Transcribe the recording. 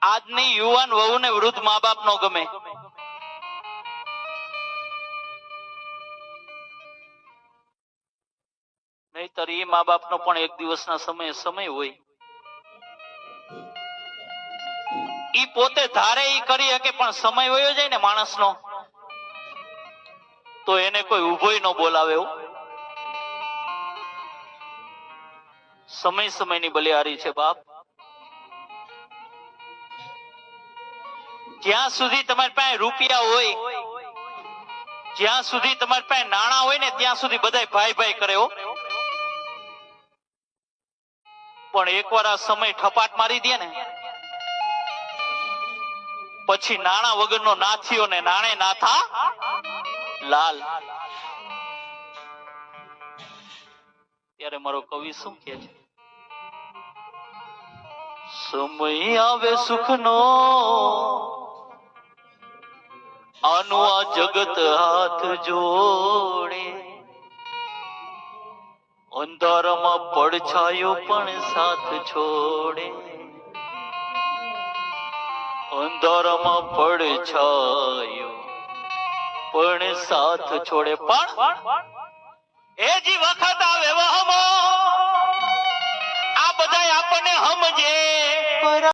આજની યુવાન વહુ ને વૃદ્ધ મા બાપ નો ગમે. નહીતર એ મા બાપ નો પણ એક દિવસના સમય હોય. ઈ પોતે ધારે ઈ કરી શકે, પણ સમય વયો જાય ને માણસ નો, તો એને કોઈ ઉભોય ન બોલાવે. સમયની બલિહારી છે બાપ. જ્યાં સુધી તમારી પાસે રૂપિયા હોય, જ્યાં સુધી તમારી પાસે નાણાં હોય ને, ત્યાં સુધી બધા ભાઈ ભાઈ કરે હો. પણ એકવાર આ સમય ઠપાટ મારી દે ને, પછી નાણાં વગરનો નાથીઓ ને નાણે નાથા લાલ. ત્યારે મારો કવિ શું કહે છે? સમય આવે સુખનો, આનું આ જગત હાથ જોડે. અંધારામાં પડછાયો પણ સાથ છોડે. અંધારામાં પડછાયો પણ સાથ છોડે. પણ એ જે વખત આવે વહમો, આ બધા આપણને સમજે.